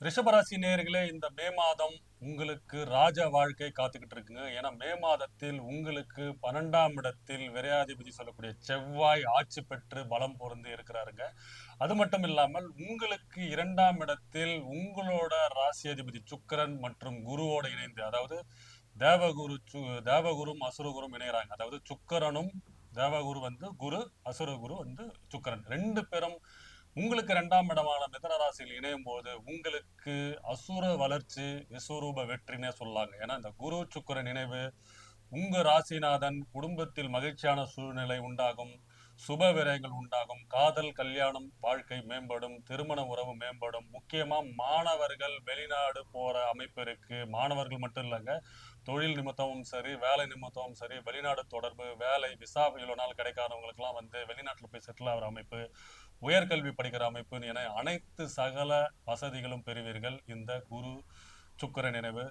ரிஷபராசி நேயர்களே, இந்த மே மாதம் உங்களுக்கு ராஜ வாழ்க்கை காத்துக்கிட்டு இருக்குங்க. ஏன்னா மே மாதத்தில் உங்களுக்கு 12ஆம் இடத்தில் விரையாதிபதி சொல்லக்கூடிய செவ்வாய் ஆட்சி பெற்று பலம் பொருந்தி இருக்கிறாருங்க. அது மட்டும் இல்லாமல் உங்களுக்கு 2ஆம் இடத்தில் உங்களோட ராசி அதிபதி சுக்கிரன் மற்றும் குருவோட இணைந்து, அதாவது தேவகுரு தேவகுரும் அசுரகுரும் இணையறாங்க. அதாவது சுக்கிரனும் தேவகுரு வந்து குரு, அசுரகுரு வந்து சுக்கிரன் 2 பேரும் உங்களுக்கு 2ஆம் இடமான மிதுன ராசியில் இணையும் போது உங்களுக்கு அசுர வளர்ச்சி விஸ்வரூப வெற்றினே சொல்லலாங்க. ஏன்னா இந்த குரு சுக்கிரன் இணைவு உங்க ராசிநாதன் குடும்பத்தில் மகிழ்ச்சியான சூழ்நிலை உண்டாகும், சுப விரயங்கள் உண்டாகும், காதல் கல்யாணம் வாழ்க்கை மேம்படும், திருமண உறவு மேம்படும். முக்கியமா மாணவர்கள் வெளிநாடு போற அமைப்பு இருக்கு. மாணவர்கள் மட்டும் இல்லைங்க, தொழில் நிமித்தமும் சரி, வேலை நிமித்தமும் சரி, வெளிநாடு தொடர்பு வேலை விசா இவ்வளவு நாள் கிடைக்காதவங்களுக்குலாம் வந்து வெளிநாட்டுல போய் செட்டில் ஆகிற அமைப்பு, உயர்கல்வி படிக்கிற அமைப்பு என அனைத்து சகல வசதிகளும் பெறுவீர்கள் இந்த குரு சுக்கிரன் நினைவு